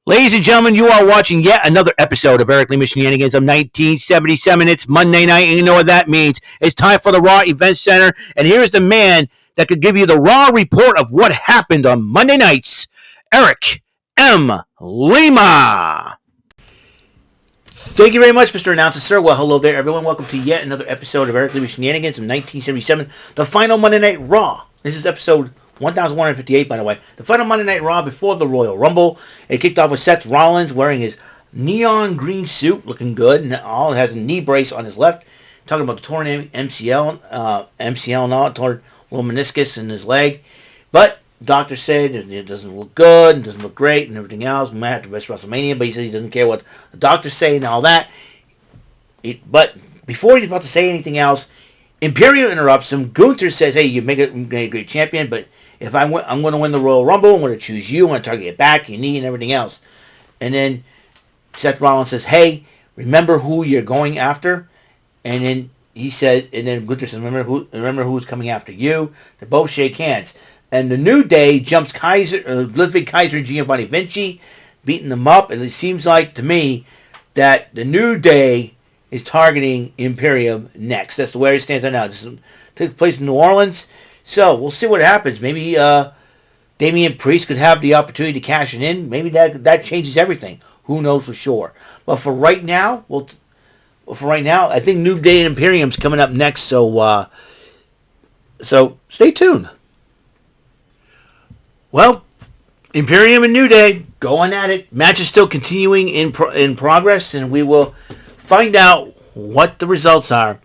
Ladies and gentlemen, you are watching yet another episode of Eric Lima Shenanigans of 1977. It's Monday night, and you know what that means. It's time for the Raw Event Center, and here's the man that could give you the raw report of what happened on Monday nights, Eric M. Lima. Thank you very much, Mr. Announcer, sir. Well, hello there, everyone. Welcome to yet another episode of Eric Lima Shenanigans of 1977, the final Monday Night Raw. This is episode 1158, by the way. The final Monday Night Raw before the Royal Rumble. It kicked off with Seth Rollins wearing his neon green suit, looking good, and all has a knee brace on his left. Talking about the torn MCL and all, torn little meniscus in his leg. But doctor said it doesn't look good, it doesn't look great, and everything else. Might have to miss WrestleMania, but he says he doesn't care what the doctors say and all that. But before he's about to say anything else, Imperium interrupts him. Gunther says, "Hey, you make a great champion, but if I'm going to win the Royal Rumble, I'm going to choose you. I'm going to target your back, your knee, and everything else." And then Seth Rollins says, "Hey, remember who you're going after?" And then he says, and then Gunther says, "Remember who's coming after you." They both shake hands. And the New Day jumps Ludwig Kaiser and Giovanni Vinci, beating them up. And it seems like to me that the New Day is targeting Imperium next. That's the way it stands right now. This took place in New Orleans. So, we'll see what happens. Maybe Damian Priest could have the opportunity to cash it in. Maybe that changes everything. Who knows for sure. But for right now, I think New Day and Imperium's coming up next. So stay tuned. Well, Imperium and New Day going at it. Match is still continuing in progress, and we will find out what the results are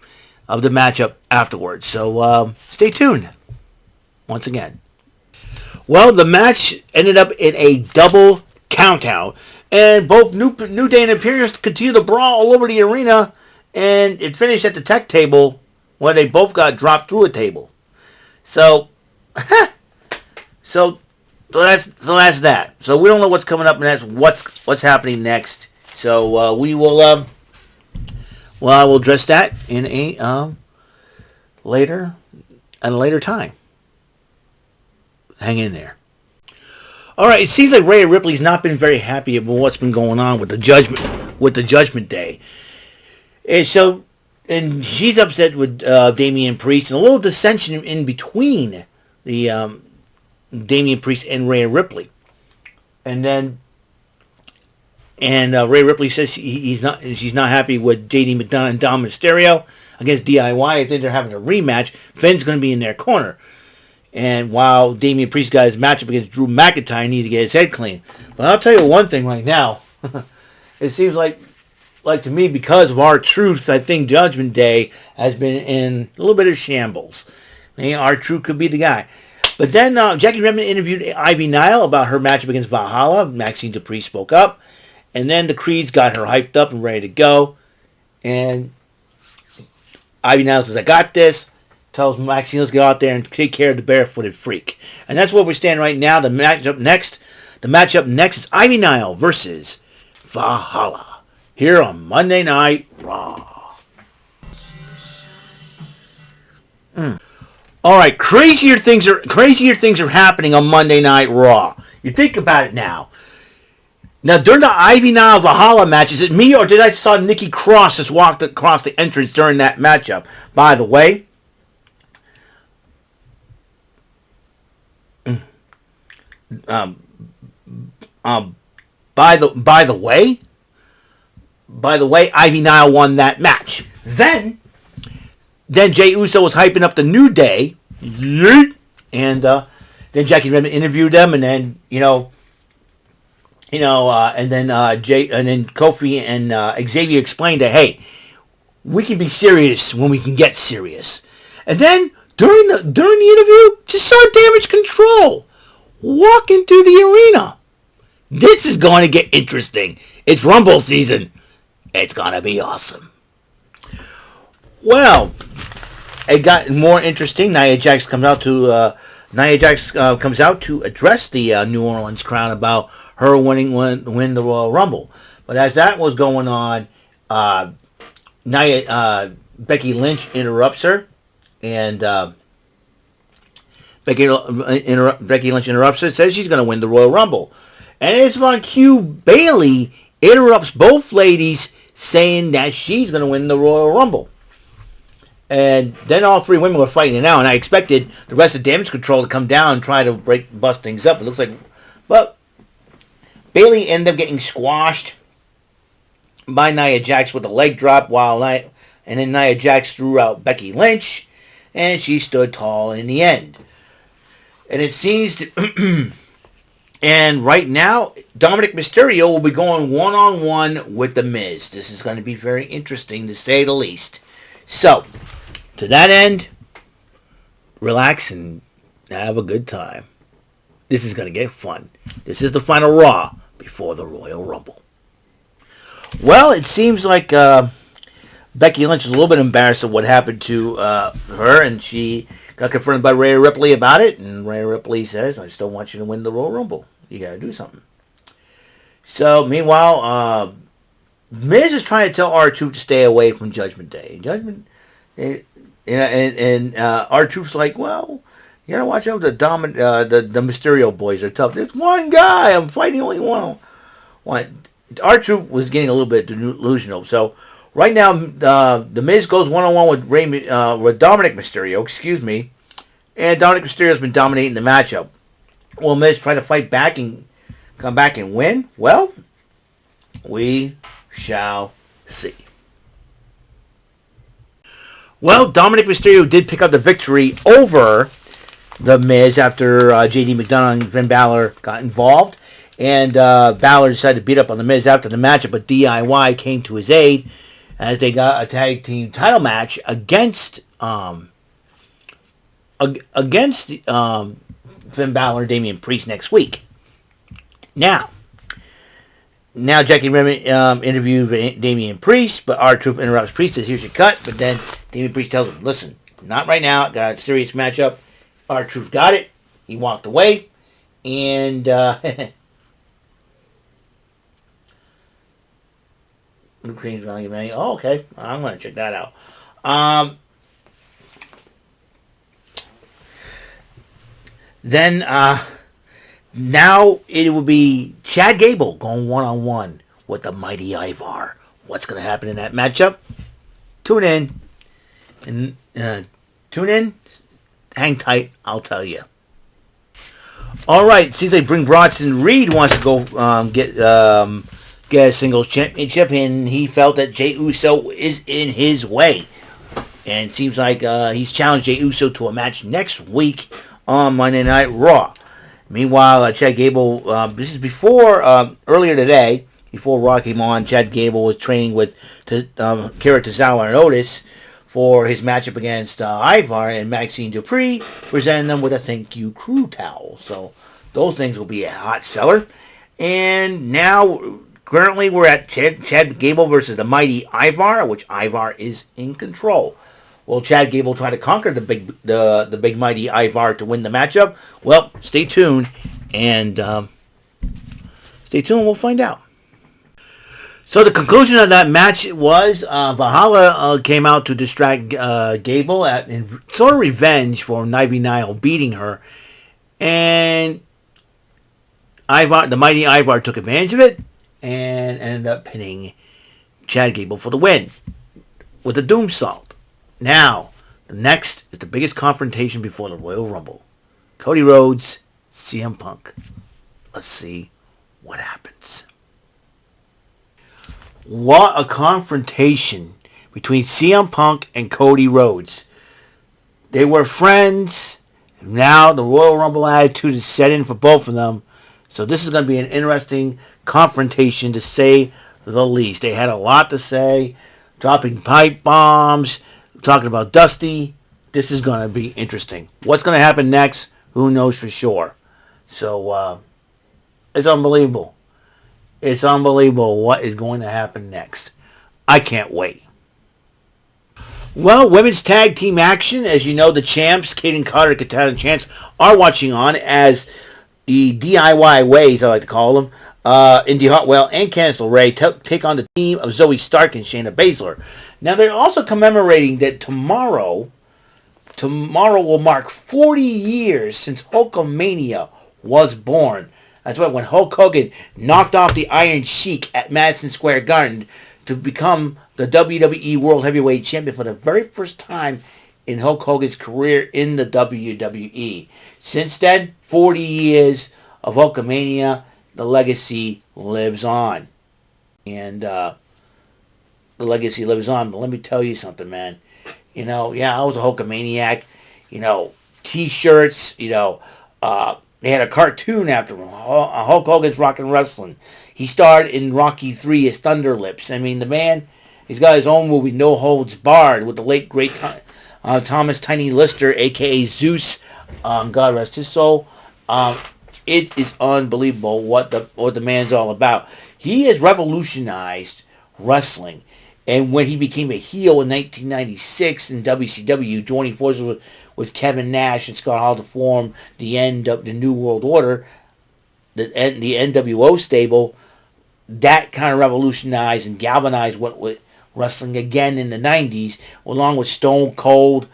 of the matchup afterwards. So stay tuned. Once again. Well, the match ended up in a double countout, and both New Day and Imperium continue to brawl all over the arena, and it finished at the tech table where they both got dropped through a table. So, so that's that. So we don't know what's coming up next. What's happening next? So we will. I will address that in a later time. Hang in there. All right, it seems like Rhea Ripley's not been very happy about what's been going on with the Judgment Day, and she's upset with Damian Priest, and a little dissension in between the Damian Priest and Rhea Ripley, and Rhea Ripley says she's not happy with JD McDonough and Dom Mysterio against DIY. I think they're having a rematch. Finn's going to be in their corner. And while Damian Priest got his matchup against Drew McIntyre, he needs to get his head clean. But I'll tell you one thing right now. It seems like to me, because of R-Truth, I think Judgment Day has been in a little bit of shambles. Maybe R-Truth could be the guy. But then Jackie Redmond interviewed Ivy Nile about her matchup against Valhalla. Maxine Dupree spoke up. And then the Creeds got her hyped up and ready to go. And Ivy Nile says, "I got this." Tells Maxine, "Let's get out there and take care of the barefooted freak." And that's where we're standing right now. The matchup next is Ivy Nile versus Valhalla here on Monday Night Raw. All right, crazier things are happening on Monday Night Raw. You think about it now. Now, during the Ivy Nile Valhalla match, is it me or did I saw Nikki Cross just walk across the entrance during that matchup? By the way, by the way, Ivy Nile won that match. Then Jey Uso was hyping up the New Day, and then Jackie Redmond interviewed them, and then and then Kofi and Xavier explained that, hey, we can be serious when we can get serious. And then during the interview, just saw Damage Control walk into the arena. This is going to get interesting. It's Rumble season. It's going to be awesome. Well, it got more interesting. Nia Jax comes out to address the New Orleans crowd about her win the Royal Rumble. But as that was going on, Becky Lynch interrupts her, and Becky Lynch interrupts her and says she's going to win the Royal Rumble. And it's on cue. Bailey interrupts both ladies, saying that she's going to win the Royal Rumble. And then all three women were fighting it out, and I expected the rest of Damage Control to come down and try to bust things up. It looks like, but Bailey ended up getting squashed by Nia Jax with a leg drop, and then Nia Jax threw out Becky Lynch, and she stood tall in the end. And it seems to, and right now, Dominic Mysterio will be going one-on-one with The Miz. This is going to be very interesting, to say the least. So, to that end, relax and have a good time. This is going to get fun. This is the final Raw before the Royal Rumble. Well, it seems like Becky Lynch is a little bit embarrassed of what happened to her, and she got confronted by Rhea Ripley about it, and Rhea Ripley says, I still want you to win the Royal Rumble. You got to do something. So, meanwhile, Miz is trying to tell R-Truth to stay away from Judgment Day. And R-Truth's like, well, you got to watch out. The Mysterio boys are tough. There's one guy. I'm fighting only one. R-Truth was getting a little bit delusional. So, right now, the Miz goes one-on-one with Dominic Mysterio, and Dominic Mysterio's been dominating the matchup. Will Miz try to fight back and come back and win? Well, we shall see. Well, Dominic Mysterio did pick up the victory over the Miz after JD McDonough and Finn Balor got involved. And Balor decided to beat up on the Miz after the matchup, but DIY came to his aid as they got a tag team title match against Finn Balor and Damian Priest next week. Now Jackie Redmond interviewed Damian Priest, but R-Truth interrupts Priest, says, here's your cut. But then Damian Priest tells him, listen, not right now. Got a serious matchup. R-Truth got it. He walked away. And Blue Cream's Value Menu. Oh, okay. I'm going to check that out. Then now it will be Chad Gable going one-on-one with the Mighty Ivar. What's going to happen in that matchup? Tune in. Hang tight. I'll tell you. All right. Seems like Bronson Reed wants to go get a singles championship, and he felt that Jey Uso is in his way. And it seems like he's challenged Jey Uso to a match next week on Monday Night Raw. Meanwhile, Chad Gable, this is before, earlier today, before Raw came on, Chad Gable was training with Kara Tozawa and Otis for his matchup against Ivar, and Maxine Dupree presented them with a thank you crew towel. So those things will be a hot seller. And now, currently, we're at Chad Gable versus the Mighty Ivar, which Ivar is in control. Will Chad Gable try to conquer the big Mighty Ivar to win the matchup? Well, stay tuned, and we'll find out. So the conclusion of that match was Valhalla came out to distract Gable in sort of revenge for Ivy Nile beating her, and the Mighty Ivar took advantage of it and ended up pinning Chad Gable for the win with a Doomsault. Now, the next is the biggest confrontation before the Royal Rumble. Cody Rhodes, CM Punk. Let's see what happens. What a confrontation between CM Punk and Cody Rhodes. They were friends. Now the Royal Rumble attitude is set in for both of them. So this is going to be an interesting confrontation, to say the least. They had a lot to say, dropping pipe bombs, talking about Dusty. This is going to be interesting. What's going to happen next? Who knows for sure. So, it's unbelievable. It's unbelievable what is going to happen next. I can't wait. Well, women's tag team action. As you know, the champs, Kaden Carter, Katana Chance, are watching on as the DIY Ways, I like to call them, Indy Hartwell and Candice LeRae take on the team of Zoe Stark and Shayna Baszler. Now, they're also commemorating that tomorrow will mark 40 years since Hulkamania was born. That's why when Hulk Hogan knocked off the Iron Sheik at Madison Square Garden to become the WWE World Heavyweight Champion for the very first time in Hulk Hogan's career in the WWE. Since then, 40 years of Hulkamania, the legacy lives on. And the legacy lives on. But let me tell you something, man. You know, yeah, I was a Hulkamaniac. You know, T-shirts, you know, they had a cartoon after him, Hulk Hogan's Rockin' Wrestling. He starred in Rocky 3 as Thunder Lips. I mean, the man, he's got his own movie, No Holds Barred, with the late, great Thomas Tiny Lister, a.k.a. Zeus. God rest his soul. It is unbelievable what the man's all about. He has revolutionized wrestling. And when he became a heel in 1996 in WCW, joining forces with Kevin Nash and Scott Hall to form the New World Order, the NWO stable, that kind of revolutionized and galvanized what wrestling again in the 90s, along with Stone Cold,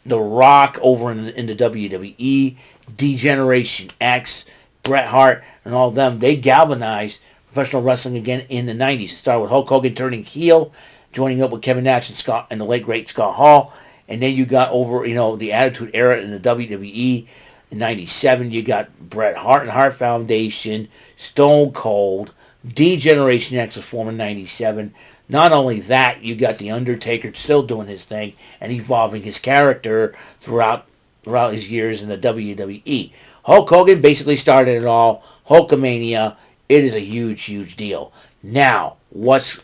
The Rock over in the WWE, D-Generation X, Bret Hart, and all of them. They galvanized professional wrestling again in the 90s. It started with Hulk Hogan turning heel, joining up with Kevin Nash and the late great Scott Hall. And then you got over, you know, the Attitude Era in the WWE. In 97, you got Bret Hart and Hart Foundation, Stone Cold, D-Generation X was formed in 97. Not only that, you got The Undertaker still doing his thing and evolving his character throughout his years in the WWE. Hulk Hogan basically started it all. Hulkamania. It is a huge, huge deal. Now, what's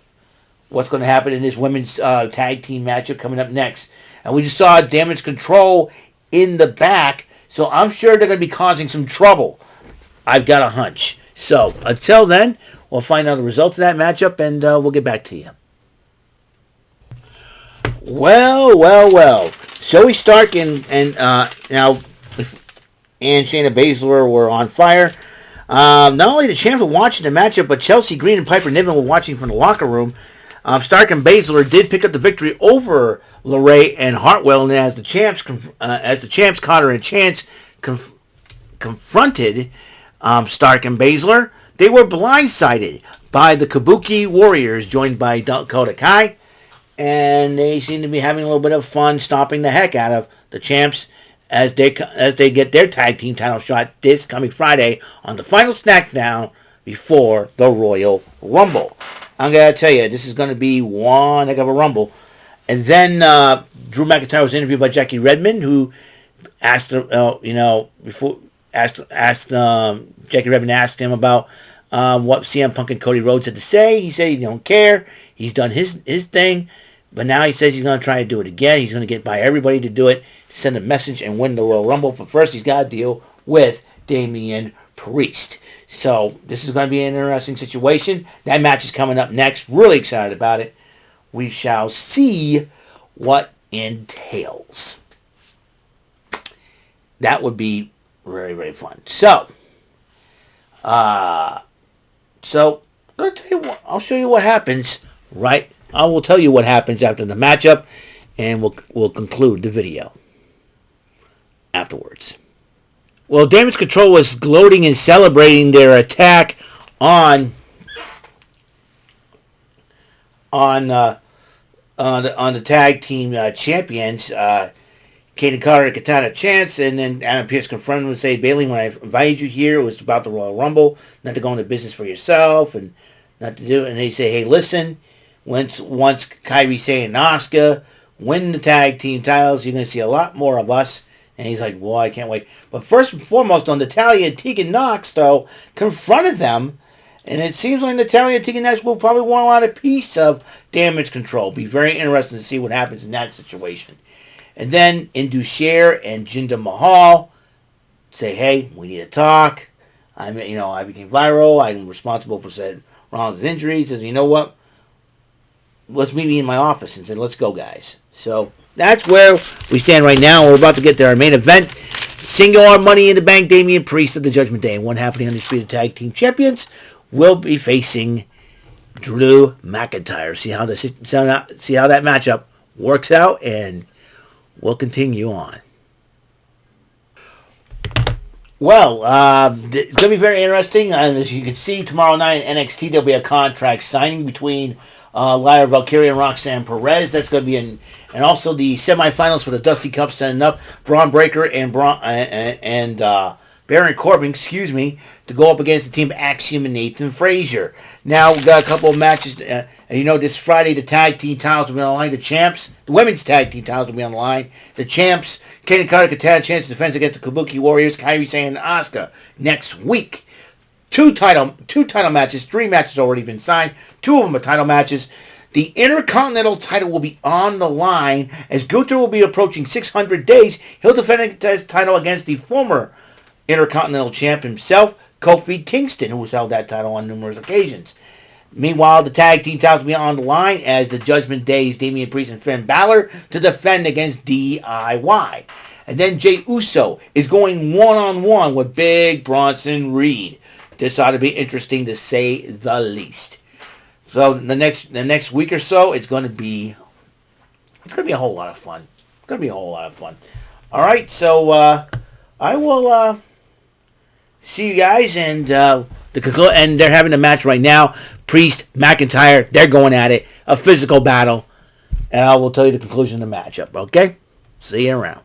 going to happen in this women's tag team matchup coming up next? And we just saw Damage Control in the back, so I'm sure they're going to be causing some trouble. I've got a hunch. So, until then, we'll find out the results of that matchup, and we'll get back to you. Well. Zoe Stark and now and Shayna Baszler were on fire. Not only the champs were watching the matchup, but Chelsea Green and Piper Niven were watching from the locker room. Stark and Baszler did pick up the victory over LeRae and Hartwell, and as the champs, Connor and Chance confronted Stark and Baszler, they were blindsided by the Kabuki Warriors, joined by Dakota Kai, and they seem to be having a little bit of fun stomping the heck out of the champs as they get their tag team title shot this coming Friday on the final SmackDown before the Royal Rumble. I'm going to tell you, this is going to be one heck of a Rumble. And then Drew McIntyre was interviewed by Jackie Redmond, who asked, Jackie Redmond asked him about what CM Punk and Cody Rhodes had to say. He said he don't care. He's done his thing. But now he says he's going to try to do it again. He's going to get by everybody to do it, send a message, and win the Royal Rumble. But first, he's got to deal with Damian Priest. So this is going to be an interesting situation. That match is coming up next. Really excited about it. We shall see what entails. That would be very, very fun. So I'll tell you what, I'll show you what happens. Right, I will tell you what happens after the matchup, and we'll conclude the video afterwards. Well, Damage Control was gloating and celebrating their attack on the tag team champions, Kaden Carter and Katana Chance, and then Adam Pearce confronted him and said, Bailey, when I invited you here, it was about the Royal Rumble, not to go into business for yourself, and not to do it. And they say, hey, listen, once Kairi Sane and Asuka win the tag team titles, you're going to see a lot more of us. And he's like, well, I can't wait. But first and foremost, Natalya and Tegan Nox, though, confronted them. And it seems like Natalya and Tegan Nox will probably want a lot of piece of Damage Control. Be very interesting to see what happens in that situation. And then Indus Sher and Jinder Mahal say, hey, we need to talk. I became viral. I'm responsible for Seth Rollins' injuries. He says, you know what? Let's meet me in my office, and said, let's go, guys. So that's where we stand right now. We're about to get to our main event. Single Money in the Bank, Damian Priest of the Judgment Day, and one half of the Undisputed Tag Team Champions will be facing Drew McIntyre. See how that matchup works out, and we'll continue on. Well, it's going to be very interesting. And as you can see, tomorrow night in NXT, there'll be a contract signing between Lyra Valkyria and Roxanne Perez. That's going to be and also the semifinals for the Dusty Cup setting up Braun Breaker and Baron Corbin, to go up against the team Axiom and Nathan Frazier. Now we've got a couple of matches. This Friday the tag team titles will be on the line. The women's tag team titles will be on the line. The champs, Kaden Carter, could have a chance to defend against the Kabuki Warriors, Kairi Sane and Asuka next week. Two title matches, 3 matches already been signed. 2 of them are title matches. The Intercontinental title will be on the line as Gunther will be approaching 600 days. He'll defend his title against the former Intercontinental champ himself, Kofi Kingston, who has held that title on numerous occasions. Meanwhile, the tag team titles will be on the line as the Judgment Day's Damian Priest and Finn Balor to defend against DIY. And then Jey Uso is going one-on-one with Big Bronson Reed. This ought to be interesting to say the least. So the next week or so, it's going to be a whole lot of fun. All right, so I will see you guys, and they're having a match right now. Priest, McIntyre, they're going at it, a physical battle, and I will tell you the conclusion of the matchup. Okay, see you around.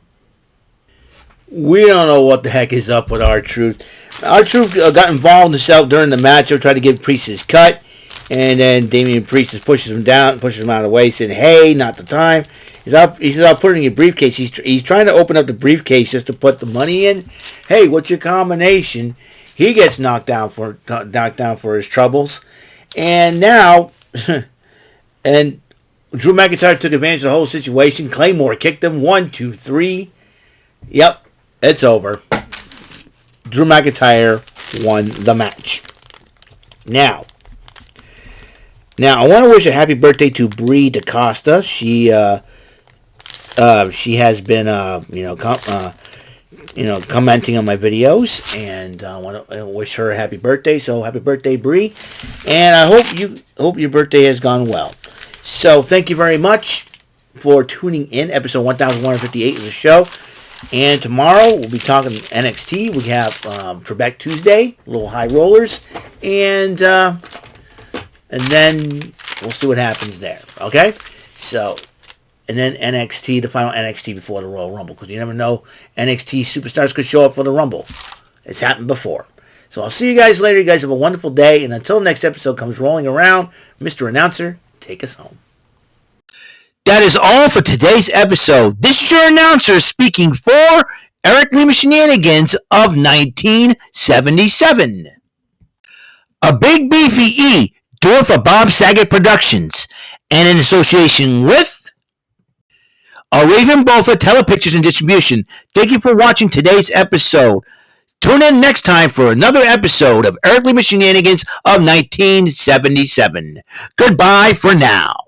We don't know what the heck is up with R-Truth. R-Truth got involved himself during the match. They tried to give Priest his cut, and then Damian Priest just pushes him down, pushes him out of the way, saying, "Hey, not the time." He says, "I'll put it in your briefcase." He's trying to open up the briefcase just to put the money in. Hey, what's your combination? He gets knocked down for his troubles, and now, and Drew McIntyre took advantage of the whole situation. Claymore kicked him 1, 2, 3. Yep, it's over. Drew McIntyre won the match. Now, I want to wish a happy birthday to Brie DaCosta. She has been, commenting on my videos, and I want to wish her a happy birthday. So happy birthday, Brie! And I hope your birthday has gone well. So thank you very much for tuning in. Episode 1158 of the show. And tomorrow we'll be talking NXT. We have Trebek Tuesday, Little High Rollers, and then we'll see what happens there. Okay, so. And then NXT, the final NXT before the Royal Rumble. Because you never know, NXT superstars could show up for the Rumble. It's happened before. So I'll see you guys later. You guys have a wonderful day. And until the next episode comes rolling around, Mr. Announcer, take us home. That is all for today's episode. This is your announcer speaking for Eric Lima Shenanigans of 1977. A Big Beefy E, doing for Bob Saget Productions. And in association with Raven Bofa Telepictures and Distribution. Thank you for watching today's episode. Tune in next time for another episode of Eric Lima Shenanigans of 1977. Goodbye for now.